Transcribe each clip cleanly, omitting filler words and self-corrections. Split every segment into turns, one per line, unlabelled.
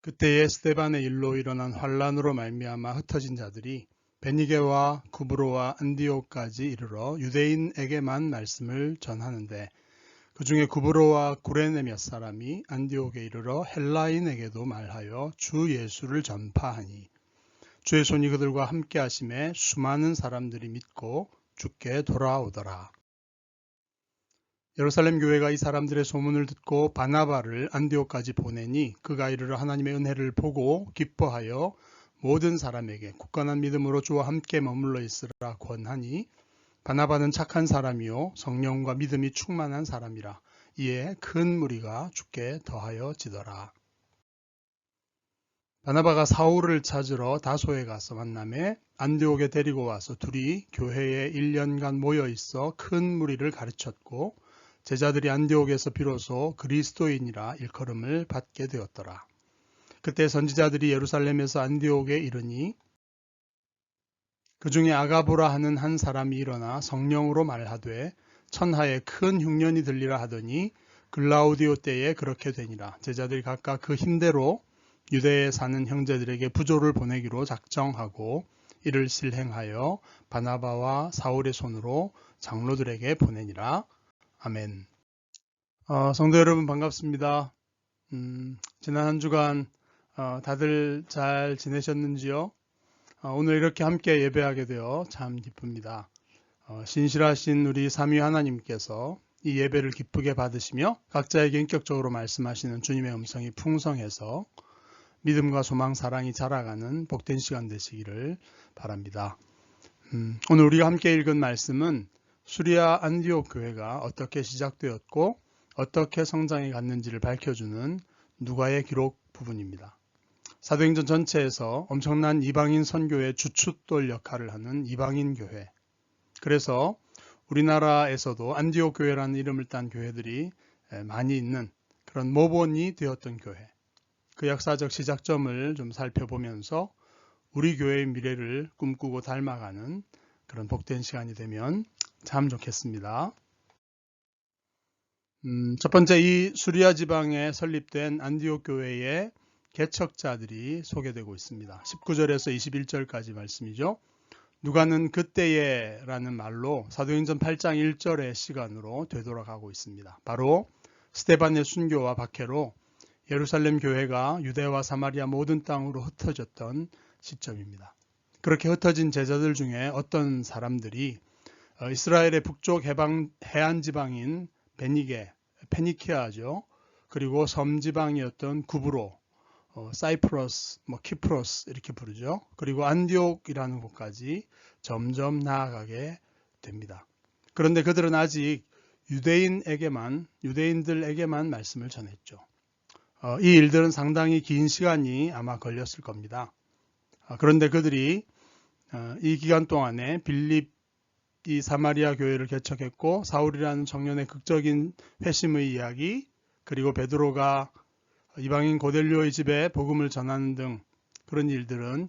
그때에 스데반의 일로 일어난 환란으로 말미암아 흩어진 자들이 베니게와 구브로와 안디옥까지 이르러 유대인에게만 말씀을 전하는데, 그 중에 구브로와 구레네 몇 사람이 안디옥에 이르러 헬라인에게도 말하여 주 예수를 전파하니, 주의 손이 그들과 함께 하심에 수많은 사람들이 믿고 주께 돌아오더라. 예루살렘 교회가 이 사람들의 소문을 듣고 바나바를 안디옥까지 보내니, 그가 이르러 하나님의 은혜를 보고 기뻐하여 모든 사람에게 굳건한 믿음으로 주와 함께 머물러 있으라 권하니, 바나바는 착한 사람이요 성령과 믿음이 충만한 사람이라. 이에 큰 무리가 주께 더하여 지더라. 바나바가 사울을 찾으러 다소에 가서 만나매 안디옥에 데리고 와서 둘이 교회에 1년간 모여 있어 큰 무리를 가르쳤고, 제자들이 안디옥에서 비로소 그리스도인이라 일컬음을 받게 되었더라. 그때 선지자들이 예루살렘에서 안디옥에 이르니, 그 중에 아가보라 하는 한 사람이 일어나 성령으로 말하되 천하에 큰 흉년이 들리라 하더니, 글라우디오 때에 그렇게 되니라. 제자들이 각각 그 힘대로 유대에 사는 형제들에게 부조를 보내기로 작정하고 이를 실행하여 바나바와 사울의 손으로 장로들에게 보내니라. 아멘. 성도 여러분 반갑습니다. 지난 한 주간 다들 잘 지내셨는지요? 오늘 이렇게 함께 예배하게 되어 참 기쁩니다. 신실하신 우리 삼위 하나님께서 이 예배를 기쁘게 받으시며 각자에게 인격적으로 말씀하시는 주님의 음성이 풍성해서 믿음과 소망, 사랑이 자라가는 복된 시간 되시기를 바랍니다. 오늘 우리가 함께 읽은 말씀은 수리아 안디옥 교회가 어떻게 시작되었고 어떻게 성장해 갔는지를 밝혀주는 누가의 기록 부분입니다. 사도행전 전체에서 엄청난 이방인 선교의 주춧돌 역할을 하는 이방인 교회. 그래서 우리나라에서도 안디옥 교회라는 이름을 딴 교회들이 많이 있는 그런 모본이 되었던 교회. 그 역사적 시작점을 좀 살펴보면서 우리 교회의 미래를 꿈꾸고 닮아가는 그런 복된 시간이 되면 참 좋겠습니다. 첫 번째, 이 수리아 지방에 설립된 안디옥 교회의 개척자들이 소개되고 있습니다. 19절에서 21절까지 말씀이죠. 누가는 그때에 라는 말로 사도행전 8장 1절의 시간으로 되돌아가고 있습니다. 바로 스데반의 순교와 박해로 예루살렘 교회가 유대와 사마리아 모든 땅으로 흩어졌던 시점입니다. 그렇게 흩어진 제자들 중에 어떤 사람들이 이스라엘의 북쪽 해안 지방인 베니게, 페니키아죠. 그리고 섬 지방이었던 구브로, 사이프러스, 키프로스 이렇게 부르죠. 그리고 안디옥이라는 곳까지 점점 나아가게 됩니다. 그런데 그들은 아직 유대인들에게만 말씀을 전했죠. 이 일들은 상당히 긴 시간이 아마 걸렸을 겁니다. 그런데 그들이 이 기간 동안에 빌립이 사마리아 교회를 개척했고, 사울이라는 청년의 극적인 회심의 이야기, 그리고 베드로가 이방인 고넬료의 집에 복음을 전하는 등 그런 일들은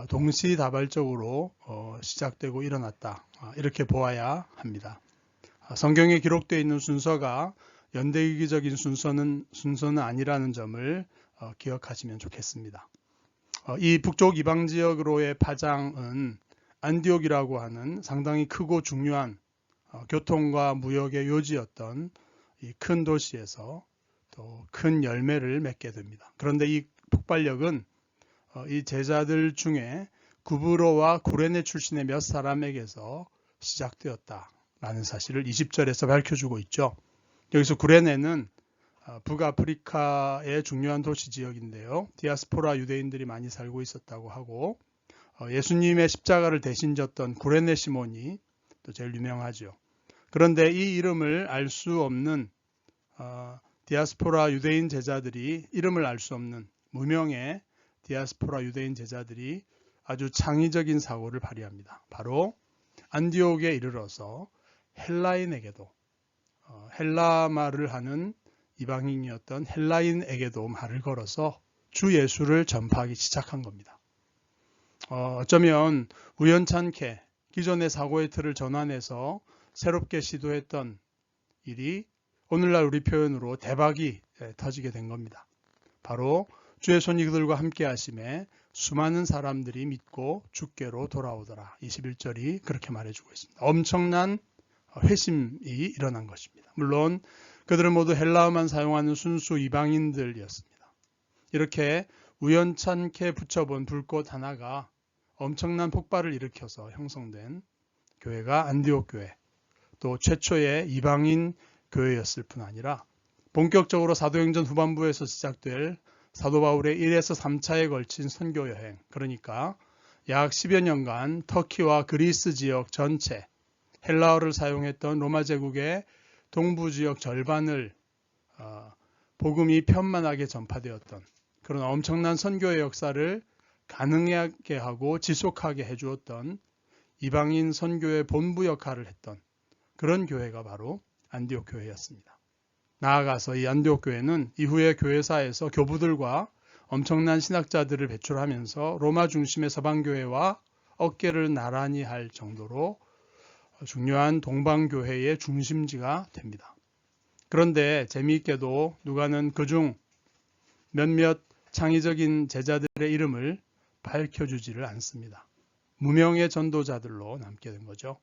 동시다발적으로 시작되고 일어났다. 이렇게 보아야 합니다. 성경에 기록되어 있는 순서가 연대기적인 순서는 아니라는 점을 기억하시면 좋겠습니다. 이 북쪽 이방 지역으로의 파장은 안디옥이라고 하는 상당히 크고 중요한 교통과 무역의 요지였던 이 큰 도시에서 또 큰 열매를 맺게 됩니다. 그런데 이 폭발력은 이 제자들 중에 구브로와 구레네 출신의 몇 사람에게서 시작되었다라는 사실을 20절에서 밝혀주고 있죠. 여기서 구레네는 북아프리카의 중요한 도시 지역인데요. 디아스포라 유대인들이 많이 살고 있었다고 하고, 예수님의 십자가를 대신 졌던 구레네 시몬이 또 제일 유명하죠. 그런데 이 이름을 알 수 없는 디아스포라 유대인 제자들이, 이름을 알 수 없는 무명의 디아스포라 유대인 제자들이 아주 창의적인 사고를 발휘합니다. 바로 안디옥에 이르러서 헬라인에게도, 헬라 말을 하는 이방인이었던 헬라인에게도 말을 걸어서 주 예수를 전파하기 시작한 겁니다. 어쩌면 우연찮게 기존의 사고의 틀을 전환해서 새롭게 시도했던 일이 오늘날 우리 표현으로 대박이 터지게 된 겁니다. 바로 주의 손이 그들과 함께 하심에 수많은 사람들이 믿고 주께로 돌아오더라. 21절이 그렇게 말해주고 있습니다. 엄청난 회심이 일어난 것입니다. 물론 그들은 모두 헬라어만 사용하는 순수 이방인들이었습니다. 이렇게 우연찮게 붙여본 불꽃 하나가 엄청난 폭발을 일으켜서 형성된 교회가 안디옥 교회, 또 최초의 이방인 교회였을 뿐 아니라 본격적으로 사도행전 후반부에서 시작될 사도 바울의 1에서 3차에 걸친 선교 여행, 그러니까 약 10여 년간 터키와 그리스 지역 전체, 헬라어를 사용했던 로마 제국의 동부 지역 절반을 복음이 편만하게 전파되었던 그런 엄청난 선교의 역사를 가능하게 하고 지속하게 해주었던 이방인 선교의 본부 역할을 했던 그런 교회가 바로 안디옥 교회였습니다. 나아가서 이 안디옥 교회는 이후에 교회사에서 교부들과 엄청난 신학자들을 배출하면서 로마 중심의 서방교회와 어깨를 나란히 할 정도로 중요한 동방교회의 중심지가 됩니다. 그런데 재미있게도 누가는 그중 몇몇 창의적인 제자들의 이름을 밝혀주지를 않습니다. 무명의 전도자들로 남게 된 거죠.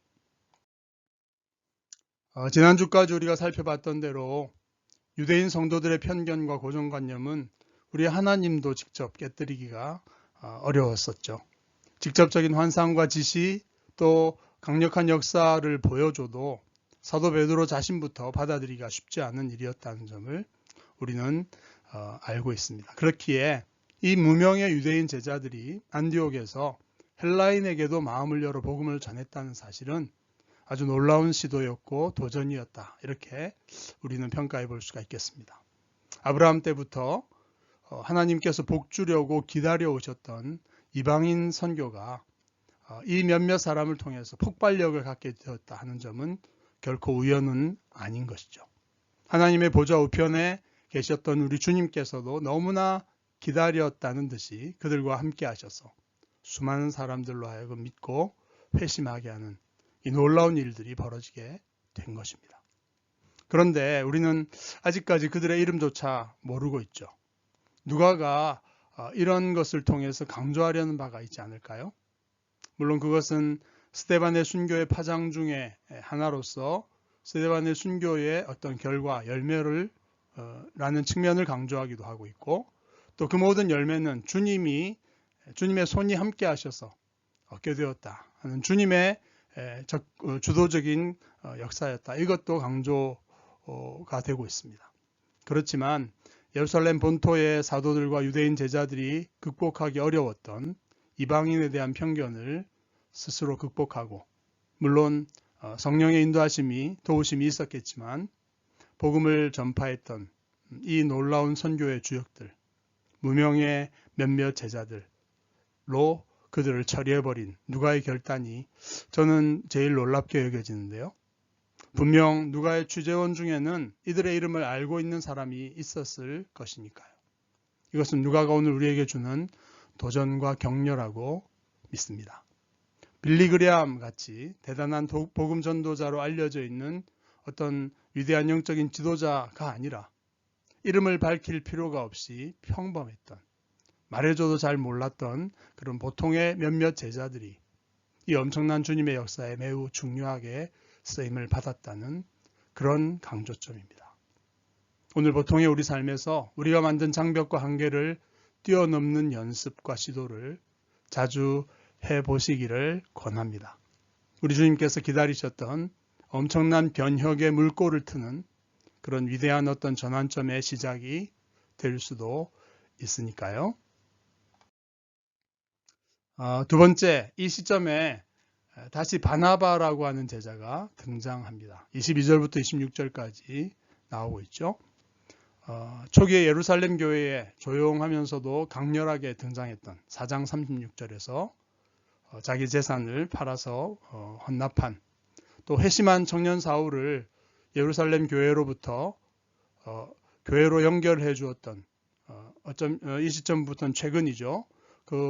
지난주까지 우리가 살펴봤던 대로 유대인 성도들의 편견과 고정관념은 우리 하나님도 직접 깨뜨리기가 어려웠었죠. 직접적인 환상과 지시 또 강력한 역사를 보여줘도 사도 베드로 자신부터 받아들이기가 쉽지 않은 일이었다는 점을 우리는 알고 있습니다. 그렇기에 이 무명의 유대인 제자들이 안디옥에서 헬라인에게도 마음을 열어 복음을 전했다는 사실은 아주 놀라운 시도였고 도전이었다. 이렇게 우리는 평가해 볼 수가 있겠습니다. 아브라함 때부터 하나님께서 복 주려고 기다려 오셨던 이방인 선교가 이 몇몇 사람을 통해서 폭발력을 갖게 되었다 하는 점은 결코 우연은 아닌 것이죠. 하나님의 보좌 우편에 계셨던 우리 주님께서도 너무나 기다렸다는 듯이 그들과 함께 하셔서 수많은 사람들로 하여금 믿고 회심하게 하는 이 놀라운 일들이 벌어지게 된 것입니다. 그런데 우리는 아직까지 그들의 이름조차 모르고 있죠. 누가가 이런 것을 통해서 강조하려는 바가 있지 않을까요? 물론 그것은 스데반의 순교의 파장 중에 하나로서 스데반의 순교의 어떤 결과, 열매를 라는 측면을 강조하기도 하고 있고 또 그 모든 열매는 주님의 손이 함께 하셔서 얻게 되었다 하는 주님의 주도적인 역사였다. 이것도 강조가 되고 있습니다. 그렇지만 예루살렘 본토의 사도들과 유대인 제자들이 극복하기 어려웠던 이방인에 대한 편견을 스스로 극복하고 물론 성령의 인도하심이 도우심이 있었겠지만 복음을 전파했던 이 놀라운 선교의 주역들, 무명의 몇몇 제자들로 그들을 처리해버린 누가의 결단이 저는 제일 놀랍게 여겨지는데요. 분명 누가의 취재원 중에는 이들의 이름을 알고 있는 사람이 있었을 것이니까요. 이것은 누가가 오늘 우리에게 주는 도전과 격려라고 믿습니다. 빌리 그레암 같이 대단한 복음 전도자로 알려져 있는 어떤 위대한 영적인 지도자가 아니라 이름을 밝힐 필요가 없이 평범했던 말해줘도 잘 몰랐던 그런 보통의 몇몇 제자들이 이 엄청난 주님의 역사에 매우 중요하게 쓰임을 받았다는 그런 강조점입니다. 오늘 보통의 우리 삶에서 우리가 만든 장벽과 한계를 뛰어넘는 연습과 시도를 자주 해보시기를 권합니다. 우리 주님께서 기다리셨던 엄청난 변혁의 물꼬를 트는 그런 위대한 어떤 전환점의 시작이 될 수도 있으니까요. 두 번째, 이 시점에 다시 바나바라고 하는 제자가 등장합니다. 22절부터 26절까지 나오고 있죠. 초기에 예루살렘 교회에 조용하면서도 강렬하게 등장했던 4장 36절에서 자기 재산을 팔아서 헌납한 또 회심한 청년 사울을 예루살렘 교회로부터 교회로 연결해 주었던 이 시점부터는 최근이죠.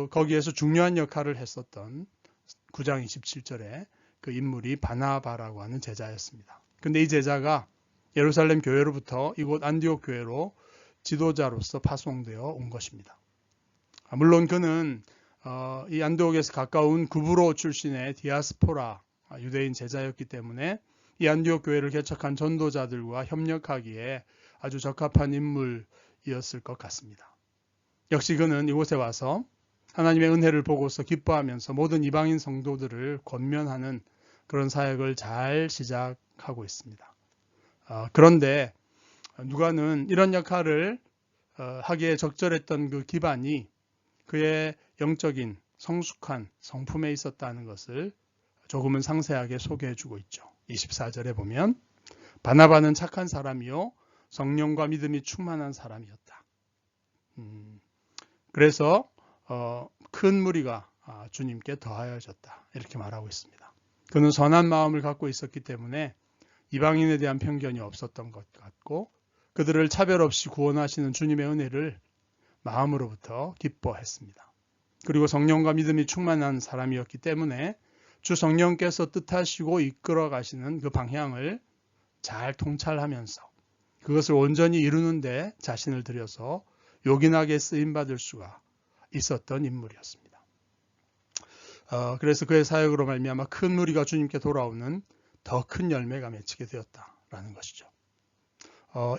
거기에서 중요한 역할을 했었던 9장 27절에 그 인물이 바나바라고 하는 제자였습니다. 근데 이 제자가 예루살렘 교회로부터 이곳 안디옥 교회로 지도자로서 파송되어 온 것입니다. 물론 그는 이 안디옥에서 가까운 구브로 출신의 디아스포라 유대인 제자였기 때문에 이 안디옥 교회를 개척한 전도자들과 협력하기에 아주 적합한 인물이었을 것 같습니다. 역시 그는 이곳에 와서 하나님의 은혜를 보고서 기뻐하면서 모든 이방인 성도들을 권면하는 그런 사역을 잘 시작하고 있습니다. 그런데 누가는 이런 역할을 하기에 적절했던 그 기반이 그의 영적인 성숙한 성품에 있었다는 것을 조금은 상세하게 소개해주고 있죠. 24절에 보면 바나바는 착한 사람이요 성령과 믿음이 충만한 사람이었다. 그래서 큰 무리가 주님께 더하여졌다. 이렇게 말하고 있습니다. 그는 선한 마음을 갖고 있었기 때문에 이방인에 대한 편견이 없었던 것 같고 그들을 차별 없이 구원하시는 주님의 은혜를 마음으로부터 기뻐했습니다. 그리고 성령과 믿음이 충만한 사람이었기 때문에 주 성령께서 뜻하시고 이끌어 가시는 그 방향을 잘 통찰하면서 그것을 온전히 이루는데 자신을 들여서 요긴하게 쓰임받을 수가 있었던 인물이었습니다. 그래서 그의 사역으로 말미암아 큰 무리가 주님께 돌아오는 더 큰 열매가 맺히게 되었다라는 것이죠.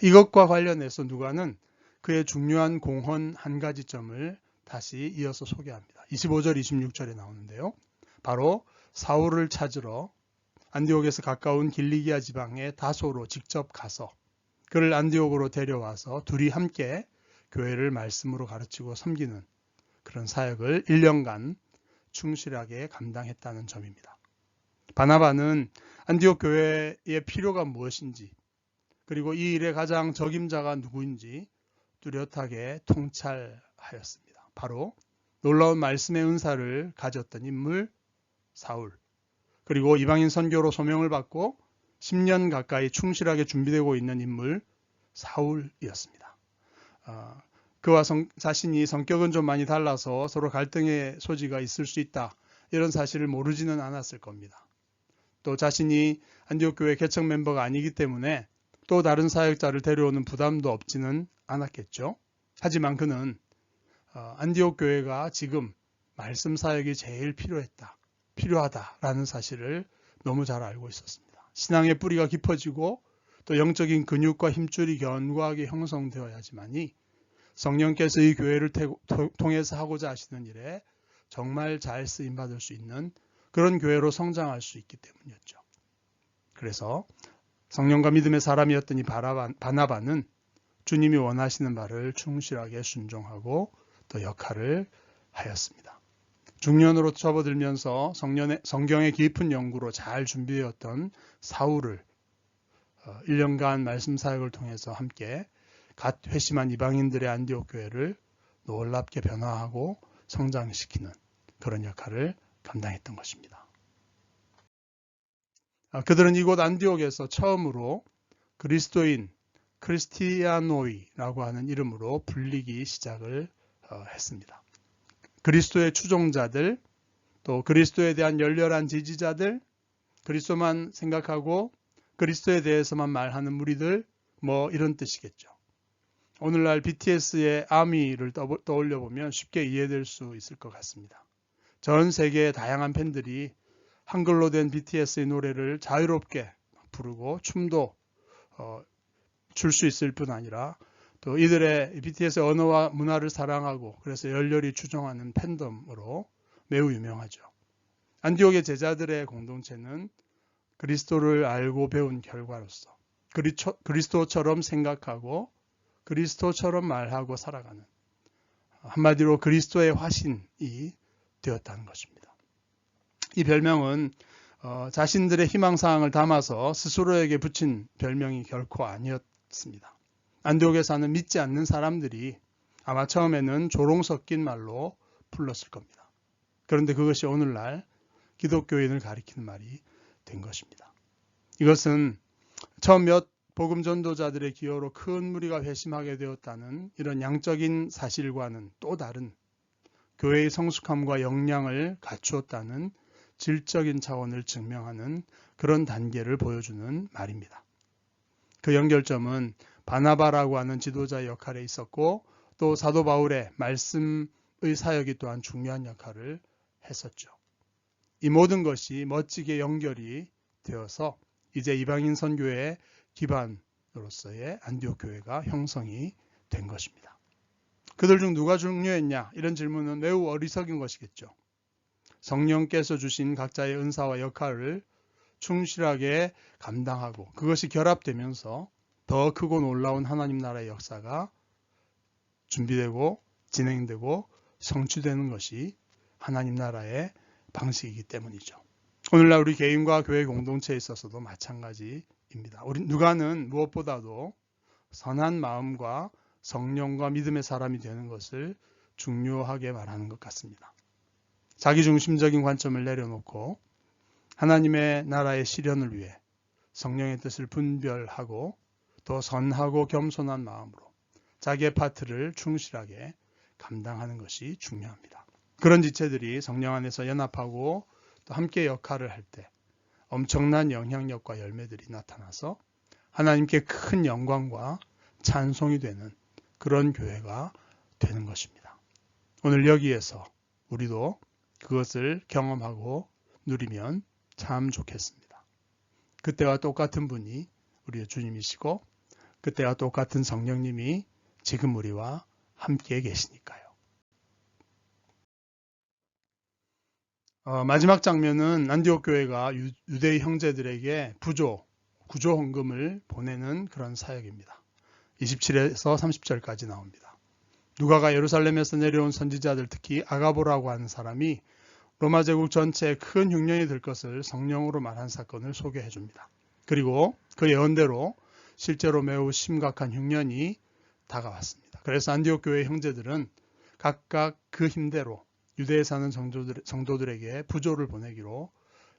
이것과 관련해서 누가는 그의 중요한 공헌 한 가지 점을 다시 이어서 소개합니다. 25절, 26절에 나오는데요. 바로 사울을 찾으러 안디옥에서 가까운 길리기아 지방의 다소로 직접 가서 그를 안디옥으로 데려와서 둘이 함께 교회를 말씀으로 가르치고 섬기는 그런 사역을 1년간 충실하게 감당했다는 점입니다. 바나바는 안디옥 교회의 필요가 무엇인지 그리고 이 일의 가장 적임자가 누구인지 뚜렷하게 통찰하였습니다. 바로 놀라운 말씀의 은사를 가졌던 인물 사울, 그리고 이방인 선교로 소명을 받고 10년 가까이 충실하게 준비되고 있는 인물 사울이었습니다. 그와 자신이 성격은 좀 많이 달라서 서로 갈등의 소지가 있을 수 있다. 이런 사실을 모르지는 않았을 겁니다. 또 자신이 안디옥 교회 개척 멤버가 아니기 때문에 또 다른 사역자를 데려오는 부담도 없지는 않았겠죠. 하지만 그는 안디옥 교회가 지금 말씀 사역이 제일 필요하다라는 사실을 너무 잘 알고 있었습니다. 신앙의 뿌리가 깊어지고 또 영적인 근육과 힘줄이 견고하게 형성되어야지만이 성령께서 이 교회를 통해서 하고자 하시는 일에 정말 잘 쓰임받을 수 있는 그런 교회로 성장할 수 있기 때문이었죠. 그래서 성령과 믿음의 사람이었던 이 바나바는 주님이 원하시는 바를 충실하게 순종하고 또 역할을 하였습니다. 중년으로 접어들면서 성경의 깊은 연구로 잘 준비되었던 사울을 1년간 말씀 사역을 통해서 함께 갓 회심한 이방인들의 안디옥 교회를 놀랍게 변화하고 성장시키는 그런 역할을 감당했던 것입니다. 그들은 이곳 안디옥에서 처음으로 그리스도인 크리스티아노이라고 하는 이름으로 불리기 시작을 했습니다. 그리스도의 추종자들, 또 그리스도에 대한 열렬한 지지자들, 그리스도만 생각하고 그리스도에 대해서만 말하는 무리들, 뭐 이런 뜻이겠죠. 오늘날 BTS의 아미를 떠올려 보면 쉽게 이해될 수 있을 것 같습니다. 전 세계의 다양한 팬들이 한글로 된 BTS의 노래를 자유롭게 부르고 춤도 출 수 있을 뿐 아니라 또 이들의 BTS의 언어와 문화를 사랑하고 그래서 열렬히 추종하는 팬덤으로 매우 유명하죠. 안디옥의 제자들의 공동체는 그리스도를 알고 배운 결과로서 그리스도처럼 생각하고 그리스도처럼 말하고 살아가는 한마디로 그리스도의 화신이 되었다는 것입니다. 이 별명은 자신들의 희망사항을 담아서 스스로에게 붙인 별명이 결코 아니었습니다. 안디옥에 사는 믿지 않는 사람들이 아마 처음에는 조롱 섞인 말로 불렀을 겁니다. 그런데 그것이 오늘날 기독교인을 가리키는 말이 된 것입니다. 이것은 처음 몇 복음 전도자들의 기여로 큰 무리가 회심하게 되었다는 이런 양적인 사실과는 또 다른 교회의 성숙함과 역량을 갖추었다는 질적인 차원을 증명하는 그런 단계를 보여주는 말입니다. 그 연결점은 바나바라고 하는 지도자의 역할에 있었고 또 사도 바울의 말씀의 사역이 또한 중요한 역할을 했었죠. 이 모든 것이 멋지게 연결이 되어서 이제 이방인 선교의 기반으로서의 안디옥 교회가 형성이 된 것입니다. 그들 중 누가 중요했냐? 이런 질문은 매우 어리석은 것이겠죠. 성령께서 주신 각자의 은사와 역할을 충실하게 감당하고 그것이 결합되면서 더 크고 놀라운 하나님 나라의 역사가 준비되고 진행되고 성취되는 것이 하나님 나라의 방식이기 때문이죠. 오늘날 우리 개인과 교회 공동체에 있어서도 마찬가지입니다. 우리 누가는 무엇보다도 선한 마음과 성령과 믿음의 사람이 되는 것을 중요하게 말하는 것 같습니다. 자기중심적인 관점을 내려놓고 하나님의 나라의 실현을 위해 성령의 뜻을 분별하고 더 선하고 겸손한 마음으로 자기의 파트를 충실하게 감당하는 것이 중요합니다. 그런 지체들이 성령 안에서 연합하고 또 함께 역할을 할 때 엄청난 영향력과 열매들이 나타나서 하나님께 큰 영광과 찬송이 되는 그런 교회가 되는 것입니다. 오늘 여기에서 우리도 그것을 경험하고 누리면 참 좋겠습니다. 그때와 똑같은 분이 우리의 주님이시고 그때와 똑같은 성령님이 지금 우리와 함께 계시니까요. 마지막 장면은 안디옥 교회가 유대의 형제들에게 구조 헌금을 보내는 그런 사역입니다. 27에서 30절까지 나옵니다. 누가가 예루살렘에서 내려온 선지자들 특히 아가보라고 하는 사람이 로마 제국 전체에 큰 흉년이 될 것을 성령으로 말한 사건을 소개해 줍니다. 그리고 그 예언대로 실제로 매우 심각한 흉년이 다가왔습니다. 그래서 안디옥 교회 형제들은 각각 그 힘대로 유대에 사는 성도들에게 부조를 보내기로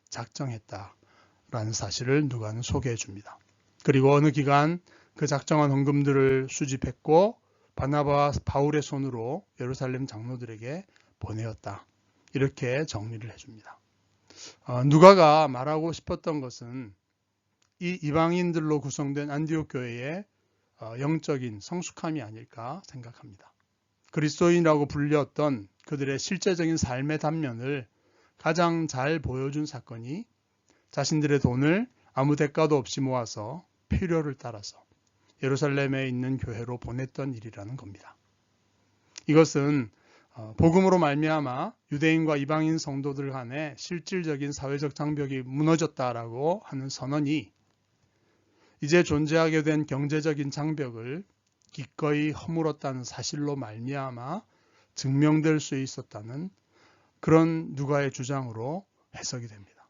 작정했다라는 사실을 누가는 소개해 줍니다. 그리고 어느 기간 그 작정한 헌금들을 수집했고 바나바와 바울의 손으로 예루살렘 장로들에게 보내었다. 이렇게 정리를 해줍니다. 누가가 말하고 싶었던 것은 이 이방인들로 구성된 안디옥 교회의 영적인 성숙함이 아닐까 생각합니다. 그리스도인이라고 불렸던 그들의 실제적인 삶의 단면을 가장 잘 보여준 사건이 자신들의 돈을 아무 대가도 없이 모아서 필요를 따라서 예루살렘에 있는 교회로 보냈던 일이라는 겁니다. 이것은 복음으로 말미암아 유대인과 이방인 성도들 간의 실질적인 사회적 장벽이 무너졌다라고 하는 선언이 이제 존재하게 된 경제적인 장벽을 기꺼이 허물었다는 사실로 말미암아 증명될 수 있었다는 그런 누가의 주장으로 해석이 됩니다.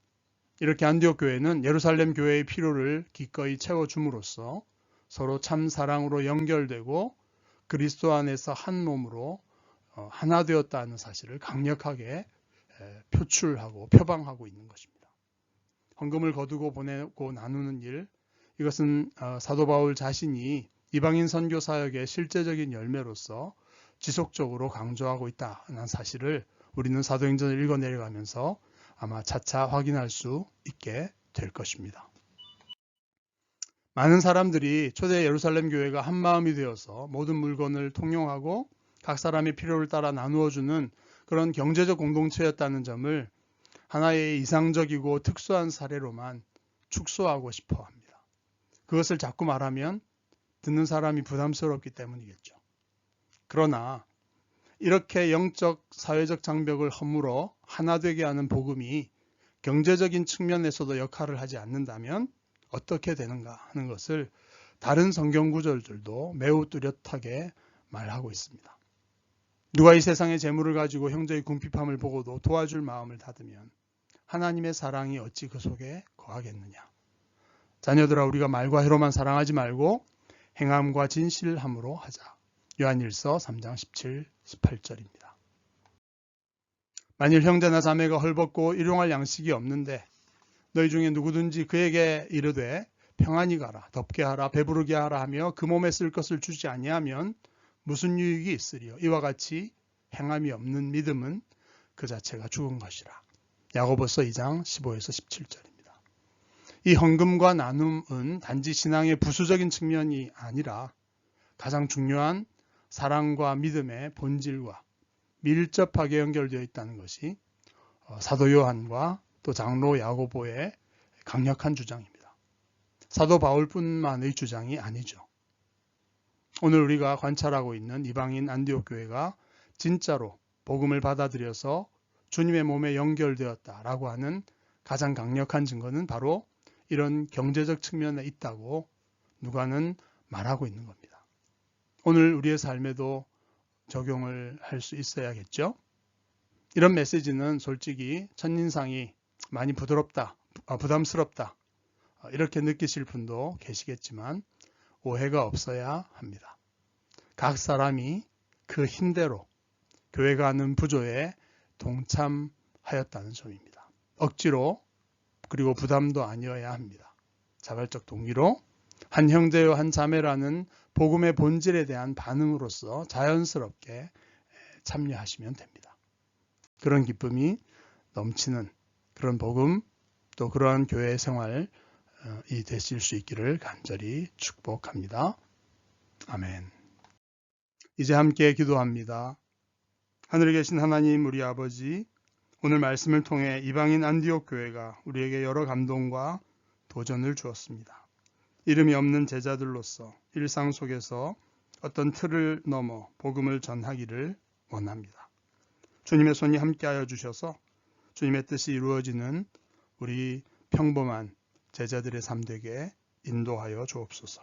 이렇게 안디옥 교회는 예루살렘 교회의 필요를 기꺼이 채워줌으로써 서로 참 사랑으로 연결되고 그리스도 안에서 한 몸으로 하나 되었다는 사실을 강력하게 표출하고 표방하고 있는 것입니다. 헌금을 거두고 보내고 나누는 일, 이것은 사도 바울 자신이 이방인 선교 사역의 실제적인 열매로서 지속적으로 강조하고 있다는 사실을 우리는 사도행전을 읽어 내려가면서 아마 차차 확인할 수 있게 될 것입니다. 많은 사람들이 초대 예루살렘 교회가 한 마음이 되어서 모든 물건을 통용하고 각 사람의 필요를 따라 나누어주는 그런 경제적 공동체였다는 점을 하나의 이상적이고 특수한 사례로만 축소하고 싶어 합니다. 그것을 자꾸 말하면 듣는 사람이 부담스럽기 때문이겠죠. 그러나 이렇게 영적, 사회적 장벽을 허물어 하나 되게 하는 복음이 경제적인 측면에서도 역할을 하지 않는다면 어떻게 되는가 하는 것을 다른 성경 구절들도 매우 뚜렷하게 말하고 있습니다. 누가 이 세상의 재물을 가지고 형제의 궁핍함을 보고도 도와줄 마음을 닫으면 하나님의 사랑이 어찌 그 속에 거하겠느냐. 자녀들아, 우리가 말과 해로만 사랑하지 말고 행함과 진실함으로 하자. 요한일서 3장 17, 18절입니다. 만일 형제나 자매가 헐벗고 일용할 양식이 없는데 너희 중에 누구든지 그에게 이르되 평안히 가라, 덥게 하라, 배부르게 하라 하며 그 몸에 쓸 것을 주지 아니하면 무슨 유익이 있으리요. 이와 같이 행함이 없는 믿음은 그 자체가 죽은 것이라. 야고보서 2장 15에서 17절입니다. 이 헌금과 나눔은 단지 신앙의 부수적인 측면이 아니라 가장 중요한 사랑과 믿음의 본질과 밀접하게 연결되어 있다는 것이 사도 요한과 또 장로 야고보의 강력한 주장입니다. 사도 바울뿐만의 주장이 아니죠. 오늘 우리가 관찰하고 있는 이방인 안디옥 교회가 진짜로 복음을 받아들여서 주님의 몸에 연결되었다라고 하는 가장 강력한 증거는 바로 이런 경제적 측면에 있다고 누가는 말하고 있는 겁니다. 오늘 우리의 삶에도 적용을 할 수 있어야겠죠. 이런 메시지는 솔직히 첫인상이 많이 부담스럽다 이렇게 느끼실 분도 계시겠지만 오해가 없어야 합니다. 각 사람이 그 힘대로 교회가 하는 부조에 동참하였다는 점입니다. 억지로 그리고 부담도 아니어야 합니다. 자발적 동기로 한 형제요 한 자매라는 복음의 본질에 대한 반응으로서 자연스럽게 참여하시면 됩니다. 그런 기쁨이 넘치는 그런 복음 또 그러한 교회 생활이 되실 수 있기를 간절히 축복합니다. 아멘. 이제 함께 기도합니다. 하늘에 계신 하나님 우리 아버지, 오늘 말씀을 통해 이방인 안디옥 교회가 우리에게 여러 감동과 도전을 주었습니다. 이름이 없는 제자들로서 일상 속에서 어떤 틀을 넘어 복음을 전하기를 원합니다. 주님의 손이 함께하여 주셔서 주님의 뜻이 이루어지는 우리 평범한 제자들의 삶 되게 인도하여 주옵소서.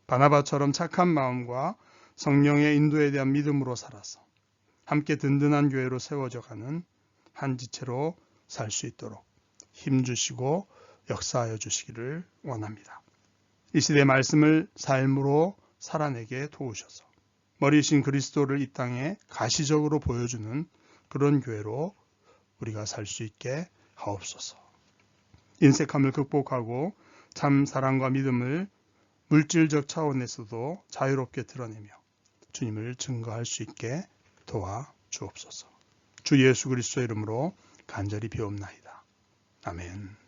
바나바처럼 착한 마음과 성령의 인도에 대한 믿음으로 살아서 함께 든든한 교회로 세워져가는 한 지체로 살 수 있도록 힘주시고 역사하여 주시기를 원합니다. 이 시대의 말씀을 삶으로 살아내게 도우셔서 머리이신 그리스도를 이 땅에 가시적으로 보여주는 그런 교회로 우리가 살 수 있게 하옵소서. 인색함을 극복하고 참 사랑과 믿음을 물질적 차원에서도 자유롭게 드러내며 주님을 증거할 수 있게 도와 주옵소서. 주 예수 그리스도의 이름으로 간절히 비옵나이다. 아멘.